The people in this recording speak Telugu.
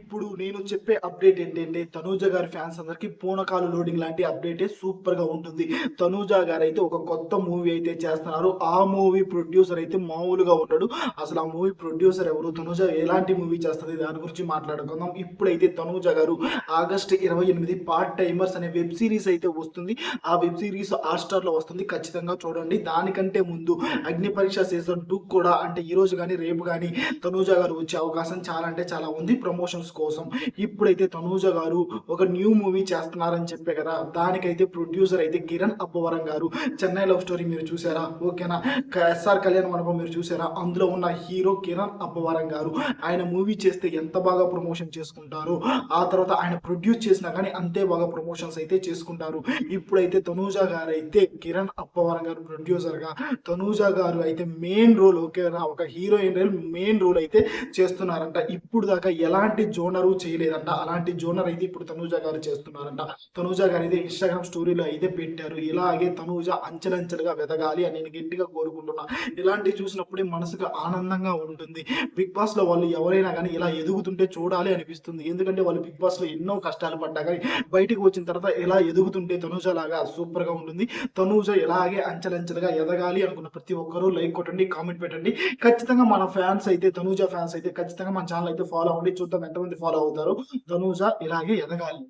ఇప్పుడు నేను చెప్పే అప్డేట్ ఏంటంటే, తనూజ గారి ఫ్యాన్స్ అందరికి పూనకాలు లోడింగ్ లాంటి అప్డేటే సూపర్‌గా ఉంటుంది. తనూజ గారైతే ఒక కొత్త మూవీ అయితే చేస్తున్నారు. ఆ మూవీ ప్రొడ్యూసర్ అయితే మామూలుగా ఉండడు. అసలు ఆ మూవీ ప్రొడ్యూసర్ ఎవరు? తనూజ ఎలాంటి మూవీ చేస్తది? దాని గురించి మాట్లాడుకుందాం. ఇప్పుడైతే తనూజ గారు ఆగస్టు 28 పార్ట్ టైమర్స్ అనే వెబ్ సీరీస్ అయితే వస్తుంది. ఆ వెబ్ సీరీస్ హాట్‌స్టార్‌లో వస్తుంది. ఖచ్చితంగా చూడండి. దానికంటే ముందు అగ్ని పరీక్ష సీజన్ 2 కూడా అంటే ఈరోజు గాని, రేపు గాని తనూజ గారు వచ్చే అవకాశం చాలా అంటే చాలా ఉంది ప్రమోషన్స్ కోసం. ఇప్పుడైతే తనూజ గారు ఒక న్యూ మూవీ చేస్తున్నారని చెప్పే కదా, దానికైతే ప్రొడ్యూసర్ అయితే కిరణ్ అబ్బవరం గారు. చెన్నై లవ్ స్టోరీ మీరు చూసారా? ఓకేనా. ఎస్ఆర్ కళ్యాణ మండపం మీరు చూసారా? అందులో ఉన్న హీరో కిరణ్ అబ్బవరం గారు. ఆయన మూవీ చేస్తే ఎంత బాగా ప్రమోషన్ చేసుకుంటారో, ఆ తర్వాత ఆయన ప్రొడ్యూస్ చేసినా కానీ అంతే బాగా ప్రమోషన్స్ అయితే చేసుకుంటారు. ఇప్పుడైతే తనూజ గారు అయితే కిరణ్ అబ్బవరం గారు ప్రొడ్యూసర్ గా, తనూజ గారు అయితే మెయిన్ రోల్, ఓకేనా, ఒక హీరోయిన్ రోల్ మెయిన్ రోల్ అయితే చేస్తున్నారంట. ఇప్పుడు దాకా ఎలాంటి జోనరు చేయలేదంట. అలాంటి జోనర్ అయితే ఇప్పుడు తనూజ గారు చేస్తున్నారంట. తనూజ గారు అయితే ఇన్స్టాగ్రామ్ స్టోరీలో అయితే పెట్టారు, ఇలాగే తనూజ అంచెలంచెలుగా వెదగాలి అని నేను గట్టిగా కోరుకుంటున్నా. ఇలాంటివి చూసినప్పుడే మనసుకు ఆనందంగా ఉంటుంది. బిగ్ బాస్ లో వాళ్ళు ఎవరైనా కానీ ఇలా ఎదుగుతుంటే చూడాలి అనిపిస్తుంది. ఎందుకంటే వాళ్ళు బిగ్ బాస్ లో ఎన్నో కష్టాలు పడ్డా కానీ బయటకు వచ్చిన తర్వాత ఇలా ఎదుగుతుంటే తనూజ లాగా సూపర్ గా ఉంటుంది. తనూజ ఇలాగే అంచెలంచెలుగా ఎదగాలి అనుకున్న ప్రతి ఒక్కరూ లైక్ కొట్టండి, కామెంట్ పెట్టండి. ఖచ్చితంగా మన ఫ్యాన్స్ అయితే, తనూజ ఫ్యాన్స్ అయితే ఖచ్చితంగా మన ఛానల్ అయితే ఫాలో అవ్వండి. చూద్దాం ఎంతమంది ఫాలో అవుతారు. తనూజ ఇలాగే ఎదగాలి.